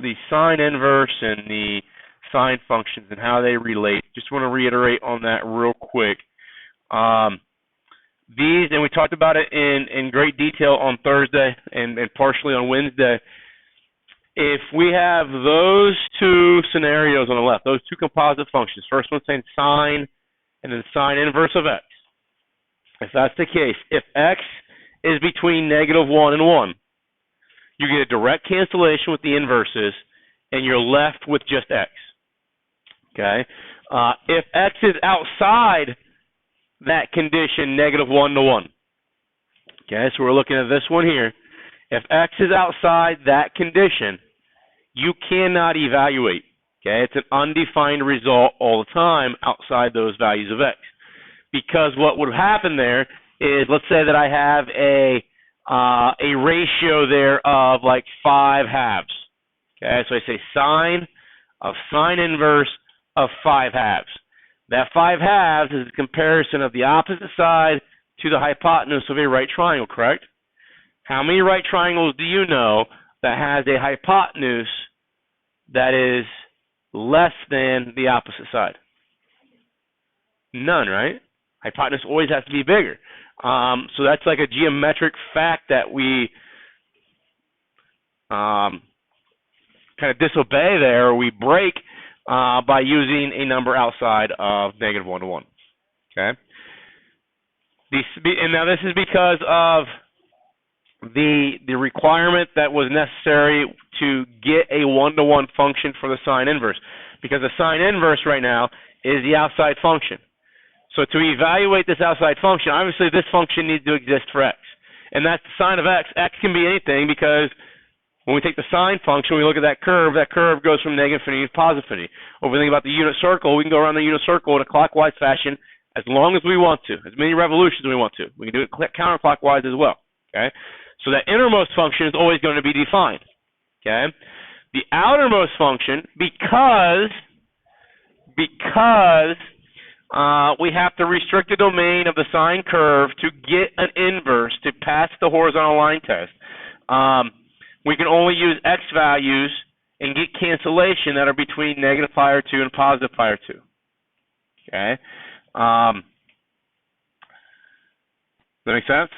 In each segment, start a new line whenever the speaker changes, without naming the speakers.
the sine inverse and the sine functions and how they relate. Just want to reiterate on that real quick. These, and we talked about it in great detail on Thursday and partially on Wednesday. If we have those two scenarios on the left, those two composite functions, first one saying sine and then sine inverse of x. If that's the case, if x is between -1 and 1, you get a direct cancellation with the inverses, and you're left with just x. Okay? If x is outside that condition, -1 to 1. Okay, so we're looking at this one here. If x is outside that condition, you cannot evaluate. Okay, it's an undefined result all the time outside those values of x. Because what would happen there is, let's say that I have a ratio there of like 5 halves. Okay, so I say sine of sine inverse of 5 halves. That 5 halves is a comparison of the opposite side to the hypotenuse of a right triangle, correct? How many right triangles do you know that has a hypotenuse that is less than the opposite side? None, right? Hypotenuse always has to be bigger. So that's like a geometric fact that we kind of disobey there, or we break by using a number outside of -1 to 1. Okay? And now this is because of the requirement that was necessary to get a 1-to-1 function for the sine inverse, because the sine inverse right now is the outside function. So to evaluate this outside function, obviously this function needs to exist for x. And that's the sine of x. X can be anything, because when we take the sine function, we look at that curve goes from -infinity to +infinity. Or we think about the unit circle, we can go around the unit circle in a clockwise fashion as long as we want to, as many revolutions as we want to. We can do it counterclockwise as well. Okay? So that innermost function is always going to be defined. Okay? The outermost function, because we have to restrict the domain of the sine curve to get an inverse to pass the horizontal line test. We can only use x values and get cancellation that are between -π/2 and +π/2. Okay? Does that make sense?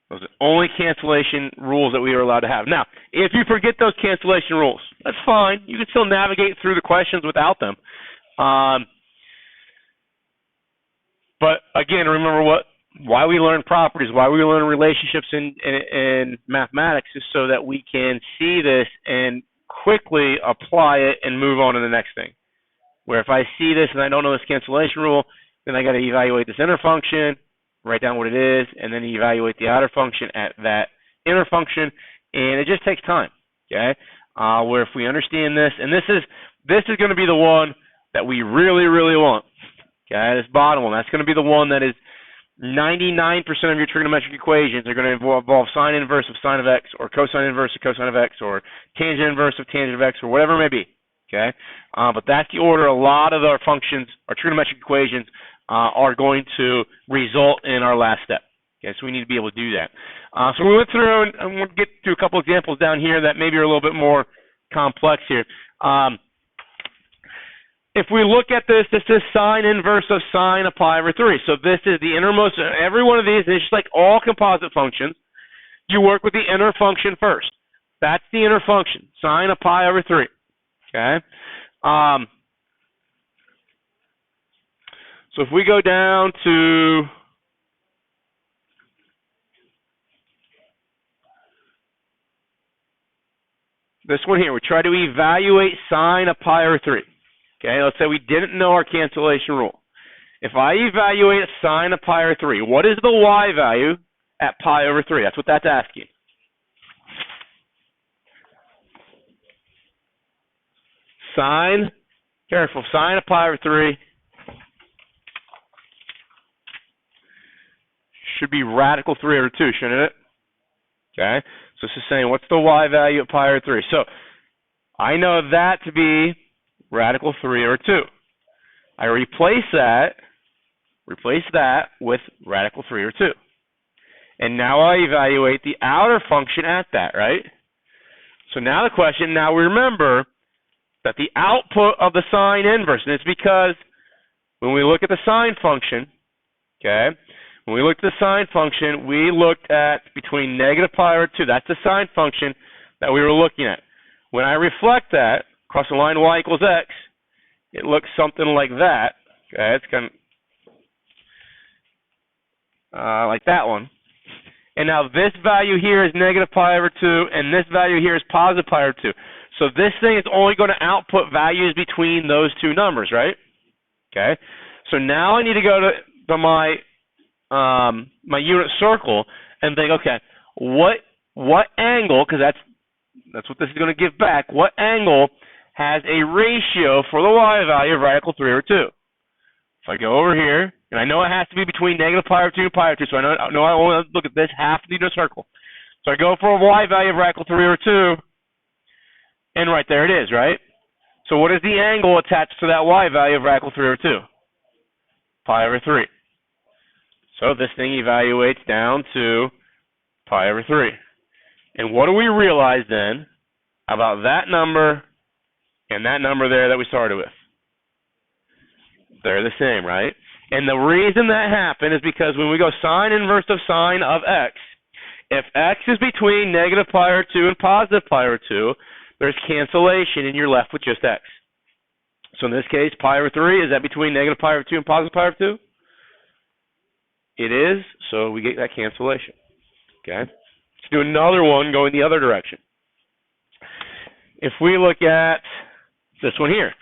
Those are the only cancellation rules that we are allowed to have. Now, if you forget those cancellation rules, that's fine. You can still navigate through the questions without them. But again, remember why we learn properties, why we learn relationships in mathematics, is so that we can see this and quickly apply it and move on to the next thing. Where if I see this and I don't know this cancellation rule, then I got to evaluate this inner function, write down what it is, and then evaluate the outer function at that inner function, and it just takes time. Okay, where if we understand this, and this is going to be the one that we really, really want. Okay, this bottom one, that's going to be the one that is 99% of your trigonometric equations are going to involve sine inverse of sine of x, or cosine inverse of cosine of x, or tangent inverse of tangent of x, or whatever it may be. Okay, but that's the order a lot of our functions, our trigonometric equations, are going to result in our last step. Okay, so we need to be able to do that. So we went through, and we'll get to a couple examples down here that maybe are a little bit more complex here. If we look at this, this is sine inverse of sine of π/3. So this is the innermost. Every one of these is just like all composite functions. You work with the inner function first. That's the inner function, sine of π/3. Okay. So if we go down to this one here, we try to evaluate sine of π/3. Okay, let's say we didn't know our cancellation rule. If I evaluate sine of π/3, what is the y value at π/3? That's what that's asking. Sine, careful, sine of π/3 should be radical 3/2, shouldn't it? Okay, so this is saying what's the y value at π/3? So I know that to be radical 3/2. I replace that with radical 3/2. And now I evaluate the outer function at that, right? So now the question, now we remember that the output of the sine inverse, and it's because when we look at the sine function, okay, when we looked at the sine function, we looked at between negative pi over 2. That's the sine function that we were looking at. When I reflect that across the line y equals x, it looks something like that. Okay, it's kind of like that one. And now this value here is negative pi over 2, and this value here is positive pi over 2. So this thing is only going to output values between those two numbers, right? Okay. So now I need to go to my my unit circle and think, okay, what angle, because that's what this is going to give back, what angle has a ratio for the y value of right equal 3 over 2? If I go over here, and I know it has to be between negative pi over 2 and pi over 2, so I know I want to look at this half of the unit circle. So I go for a y value of right equal 3 over 2, and right there it is, right? So what is the angle attached to that y value of right equal 3 over 2? Pi over 3. So this thing evaluates down to pi over 3. And what do we realize then about that number and that number there that we started with? They're the same, right? And the reason that happened is because when we go sine inverse of sine of x, if x is between negative pi over 2 and positive pi over 2, there's cancellation and you're left with just x. So in this case, pi over 3, is that between negative pi over 2 and positive pi over 2? It is, so we get that cancellation. Okay? Let's do another one going the other direction. If we look at this one here,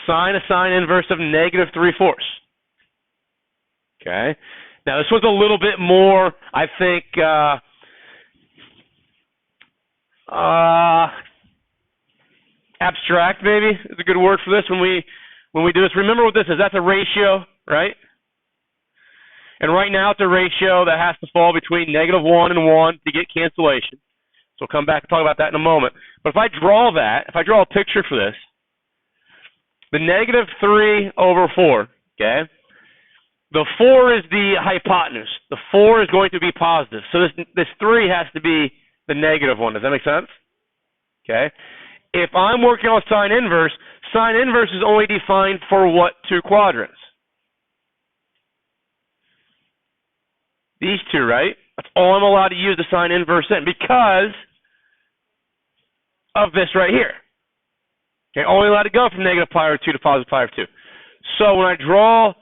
sine a sine inverse of negative 3/4. Okay? Now this one's a little bit more, I think, abstract maybe is a good word for this when we do this. Remember what this is. That's a ratio, right? And right now it's a ratio that has to fall between negative 1 and 1 to get cancellation. So we'll come back and talk about that in a moment. But if I draw a picture for this, the negative 3 over 4, okay? The 4 is the hypotenuse. The 4 is going to be positive. So this 3 has to be the negative one. Does that make sense? Okay? If I'm working on sine inverse is only defined for what two quadrants? These two, right? That's all I'm allowed to use the sine inverse in because of this right here. Okay, only allowed to go from negative pi over 2 to positive pi over 2. So when I draw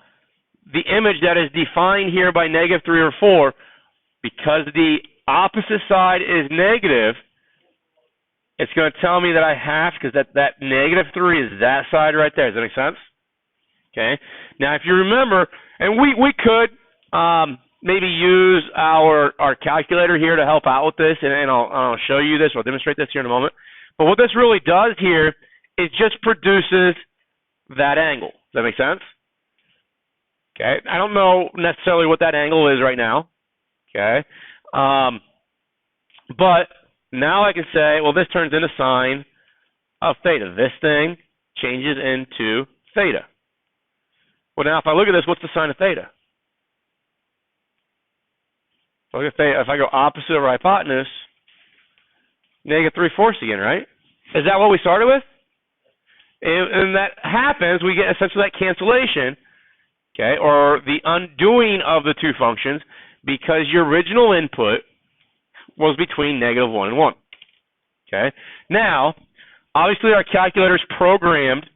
the image that is defined here by negative 3 or 4, because the opposite side is negative, it's going to tell me that I have, because that negative 3 is that side right there. Does that make sense? Okay. Now, if you remember, and we could maybe use our calculator here to help out with this, and I'll show you this. I'll demonstrate this here in a moment. But what this really does here is just produces that angle. Does that make sense? Okay. I don't know necessarily what that angle is right now. Okay. But now I can say, well, this turns into sine of theta. This thing changes into theta. Well, now if I look at this, what's the sine of theta? So if I go opposite of hypotenuse, negative 3/4 again, right? Is that what we started with? And that happens, we get essentially that cancellation, okay, or the undoing of the two functions because your original input was between negative 1 and 1. Okay? Now, obviously our calculator is programmed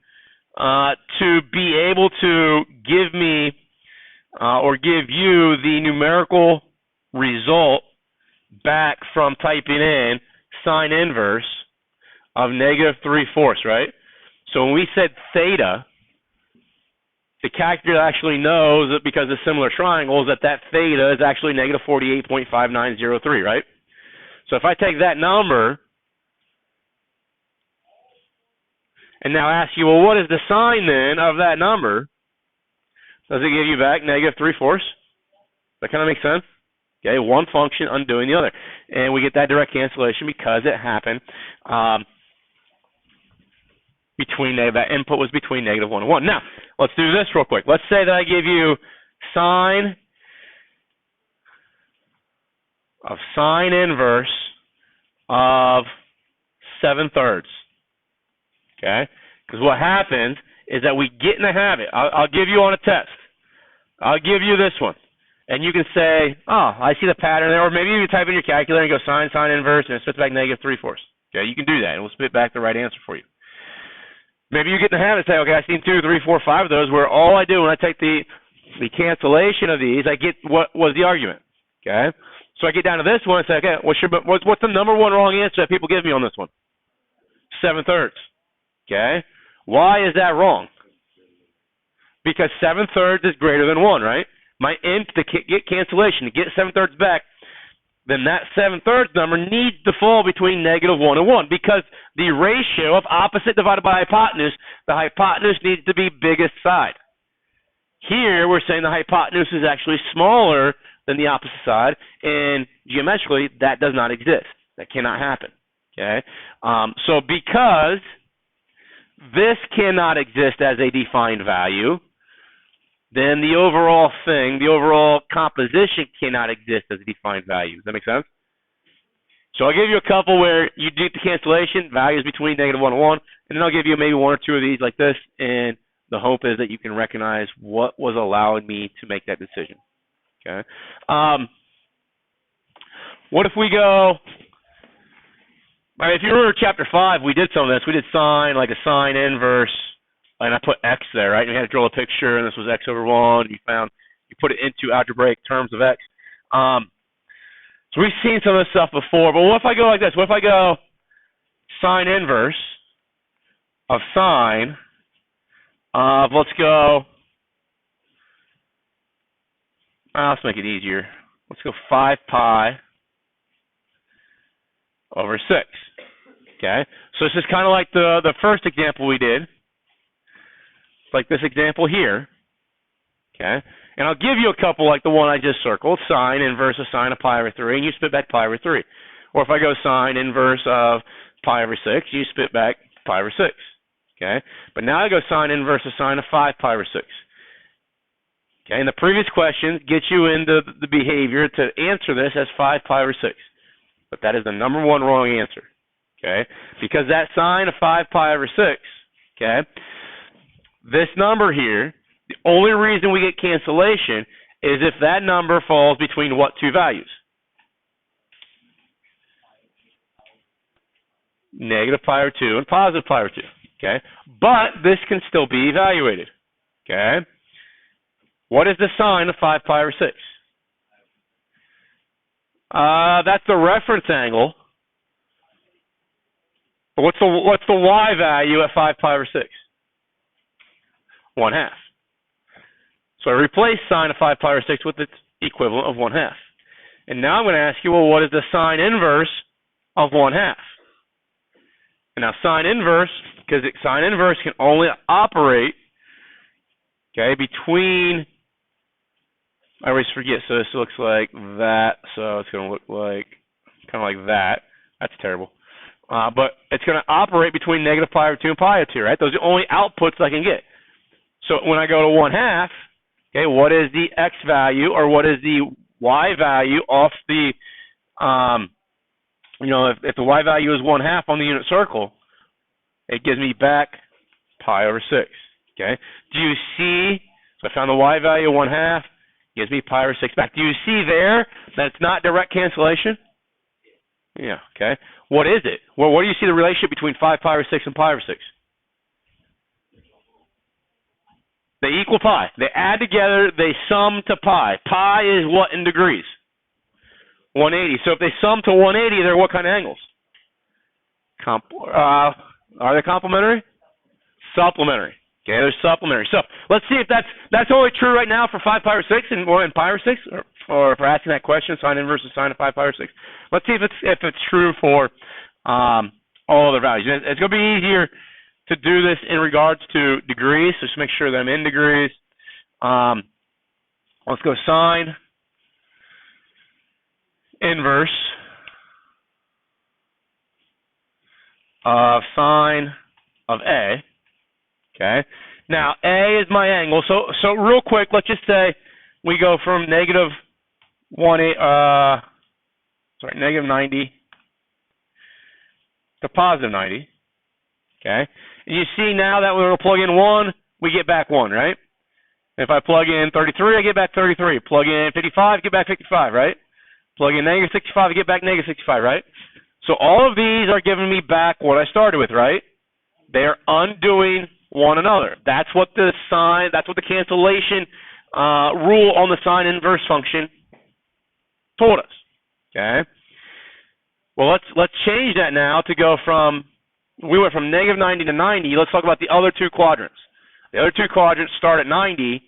to be able to give me or give you the numerical result back from typing in sine inverse of negative 3/4, right? So when we said theta, the calculator actually knows that because of similar triangles that theta is actually negative 48.5903, right? So if I take that number and now ask you, well, what is the sine then of that number? Does it give you back negative 3/4? That kind of makes sense? Okay, one function undoing the other. And we get that direct cancellation because it happened between that input was between negative 1 and 1. Now, let's do this real quick. Let's say that I give you sine of sine inverse of 7/3. Okay? Because what happens is that we get in the habit. I'll give you on a test. I'll give you this one. And you can say, oh, I see the pattern there. Or maybe you type in your calculator and go sine inverse, and it spits back -3/4. Okay? You can do that, and we'll spit back the right answer for you. Maybe you get in the habit and say, okay, I've seen 2, 3, 4, 5 of those, where all I do when I take the cancellation of these, I get what was the argument. Okay? So I get down to this one and say, okay, what's the number one wrong answer that people give me on this one? 7/3. Okay? Why is that wrong? Because 7/3 is greater than 1, right? My int to get cancellation, to get 7/3 back, then that 7/3 number needs to fall between -1 and 1, because the ratio of opposite divided by hypotenuse, the hypotenuse needs to be biggest side. Here, we're saying the hypotenuse is actually smaller than the opposite side, and geometrically, that does not exist. That cannot happen. Okay? So because this cannot exist as a defined value, then the overall thing, the overall composition cannot exist as a defined value. Does that make sense? So I'll give you a couple where you do the cancellation, values between -1 and 1, and then I'll give you maybe 1 or 2 of these like this, and the hope is that you can recognize what was allowing me to make that decision. Okay. What if we go, if you remember chapter 5, we did some of this. We did sine, like a sine inverse, and I put x there, right? And we had to draw a picture, and this was x over 1. You put it into algebraic terms of x. So we've seen some of this stuff before, but what if I go like this? What if I go sine inverse of sine of, let's go, let's make it easier. Let's go 5 pi over 6. Okay? So this is kind of like the first example we did. It's like this example here. Okay? And I'll give you a couple like the one I just circled, sine inverse of sine of pi over 3, and you spit back pi over 3. Or if I go sine inverse of pi over 6, you spit back pi over 6. Okay? But now I go sine inverse of sine of 5 pi over 6. Okay? And the previous questions get you into the behavior to answer this as 5 pi over 6. But that is the number one wrong answer. Okay? Because that sine of 5 pi over 6, okay, this number here, the only reason we get cancellation is if that number falls between what two values? Negative pi over 2 and positive pi over 2. Okay? But this can still be evaluated. Okay? What is the sine of 5 pi over 6? That's the reference angle. What's the y value at 5 pi over 6? 1/2. So I replace sine of 5 pi over 6 with its equivalent of 1/2. And now I'm going to ask you, well, what is the sine inverse of 1/2? And now sine inverse, because sine inverse can only operate, okay, between, I always forget, so this looks like that, so it's going to look like, kind of like that. That's terrible. But it's going to operate between negative pi over 2 and pi over 2, right? Those are the only outputs I can get. So when I go to 1/2, okay, what is the x value or what is the y value off the, if the y value is 1/2 on the unit circle, it gives me back pi over 6, okay? Do you see, so I found the y value 1/2, gives me pi over 6 back. Do you see there that it's not direct cancellation? Yeah, okay. What is it? Well, what do you see the relationship between 5 pi over 6 and pi over 6? They equal pi. They add together, they sum to pi. Pi is what in degrees? 180. So if they sum to 180, they're what kind of angles? Are they complementary? Supplementary. Okay, they're supplementary. So let's see if that's only true right now for 5 pi over 6 and pi over 6, or for asking that question, sine inverse of sine of 5 pi over 6. Let's see if it's true for all other values. It's going to be easier to do this in regards to degrees, so just make sure that I'm in degrees. Let's go sine inverse of sine of A. Okay. Now A is my angle. So real quick, let's just say we go from negative 90 to positive 90. Okay? And you see now that when we plug in 1, we get back 1, right? If I plug in 33, I get back 33. Plug in 55, get back 55, right? Plug in negative 65, I get back negative 65, right? So all of these are giving me back what I started with, right? They're undoing one another. That's what the cancellation rule on the sine inverse function told us. Okay. Well, let's change that now to go from, we went from negative 90 to 90. Let's talk about the other two quadrants. The other two quadrants start at 90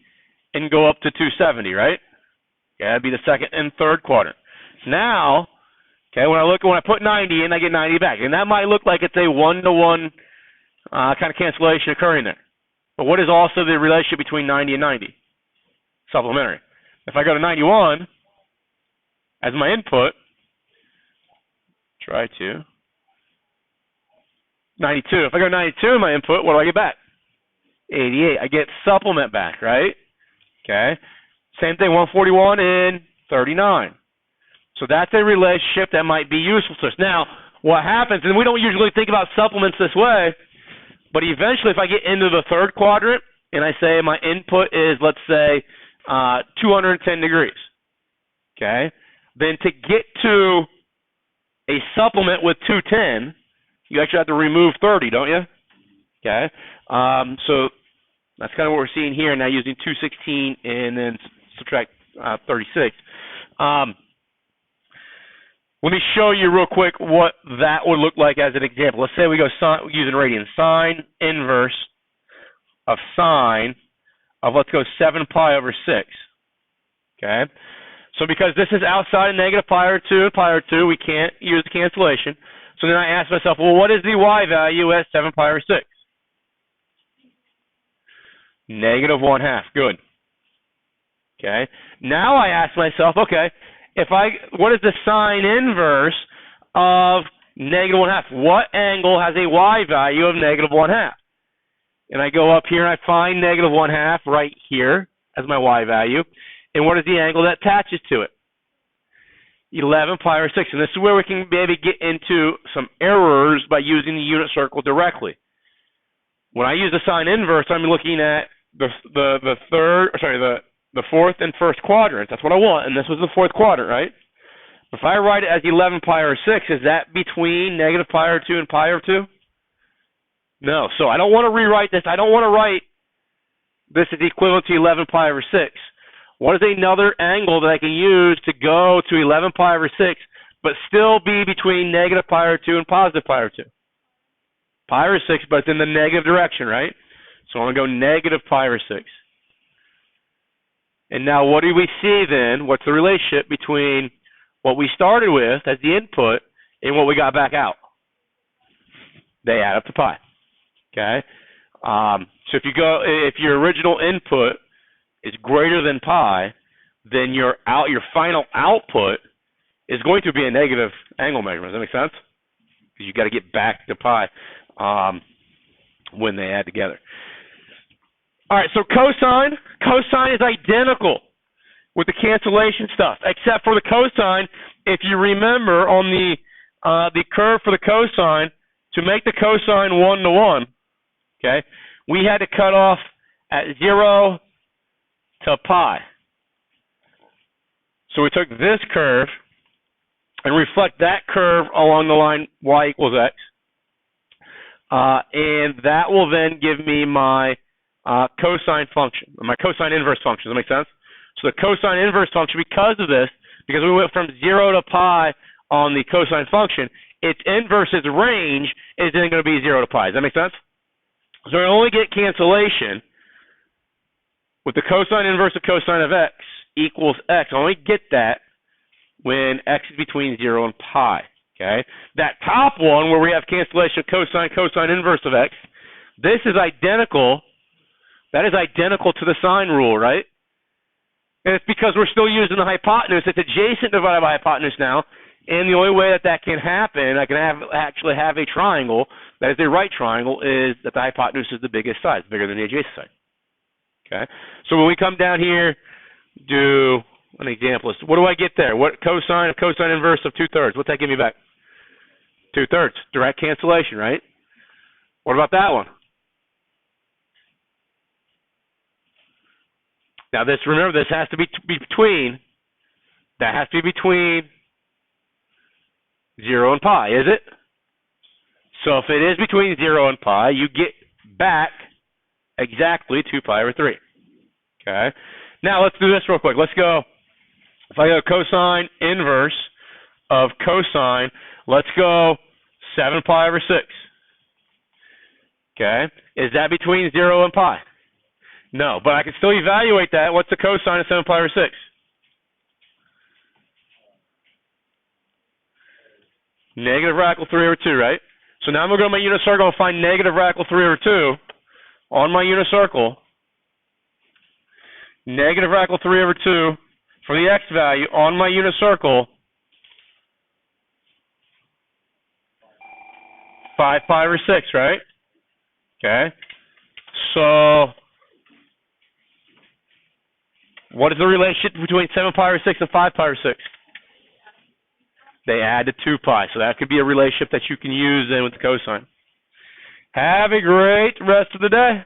and go up to 270, right? Okay, that'd be the second and third quadrant. Now, okay, when I put 90 in, I get 90 back, and that might look like it's a one-to-one kind of cancellation occurring there. But what is also the relationship between 90 and 90? Supplementary. If I go to 91 as my input, 92. If I go 92 in my input, what do I get back? 88. I get supplement back, right? Okay. Same thing, 141 and 39. So that's a relationship that might be useful to us. Now, what happens, and we don't usually think about supplements this way, but eventually if I get into the third quadrant and I say my input is, let's say, 210 degrees, okay, then to get to a supplement with 210, you actually have to remove 30, don't you? Okay. So that's kind of what we're seeing here now, using 216 and then subtract 36. Let me show you real quick what that would look like as an example. Let's say we go using radians. Sine inverse of sine of, let's go 7 pi over 6. Okay? So because this is outside of negative pi over 2 and pi over 2, we can't use the cancellation. So then I ask myself, well, what is the y value at 7 pi over 6? Negative 1/2. Good. Okay. Now I ask myself, okay, what is the sine inverse of negative 1/2? What angle has a y value of negative 1/2? And I go up here and I find negative 1/2 right here as my y value. And what is the angle that attaches to it? 11 pi over 6. And this is where we can maybe get into some errors by using the unit circle directly. When I use the sine inverse, I'm looking at the fourth and first quadrant. That's what I want, and this was the fourth quadrant, right? If I write it as 11 pi over 6, is that between negative pi over 2 and pi over 2? No. So I don't want to rewrite this. I don't want to write this is equivalent to 11 pi over 6. What is another angle that I can use to go to 11 pi over 6, but still be between negative pi over 2 and positive pi over 2? Pi over 6, but it's in the negative direction, right? So I'm going to go negative pi over 6. And now what do we see then? What's the relationship between what we started with as the input and what we got back out? They add up to pi. Okay? So if your original input is greater than pi, then your final output is going to be a negative angle measurement. Does that make sense? Because you've got to get back to pi when they add together. All right, so cosine is identical with the cancellation stuff, except for the cosine. If you remember on the curve for the cosine, to make the cosine 1-to-1, okay, we had to cut off at 0 to pi. So we took this curve and reflect that curve along the line y equals x, and that will then give me my cosine function, or my cosine inverse function. Does that make sense? So the cosine inverse function, because of this, because we went from 0 to pi on the cosine function, its inverse, its range, is then going to be 0 to pi. Does that make sense? So I only get cancellation with the cosine inverse of cosine of x equals x. I only get that when x is between 0 and pi. Okay? That top one, where we have cancellation of cosine inverse of x, this is identical. That is identical to the sine rule, right? And it's because we're still using the hypotenuse. It's adjacent divided by hypotenuse now. And the only way that can happen, I can actually have a triangle that is a right triangle, is that the hypotenuse is the biggest side, bigger than the adjacent side. Okay? So when we come down here, do an example. What do I get there? What cosine inverse of 2/3? What's that give me back? 2/3. Direct cancellation, right? What about that one? Now this, remember, this has to be between, that has to be between 0 and pi, is it? So if it is between 0 and pi, you get back exactly 2 pi over 3. Okay? Now let's do this real quick. Let's go, if I go cosine inverse of cosine, let's go 7 pi over 6. Okay? Is that between 0 and pi? No, but I can still evaluate that. What's the cosine of 7 pi over 6? Negative radical 3 over 2, right? So now I'm going to go to my unit circle and find negative radical 3 over 2 on my unit circle. Negative radical 3 over 2 for the x value on my unit circle. 5 pi over 6, right? Okay. So what is the relationship between 7 pi over 6 and 5 pi over 6? They add to 2 pi. So that could be a relationship that you can use then with the cosine. Have a great rest of the day.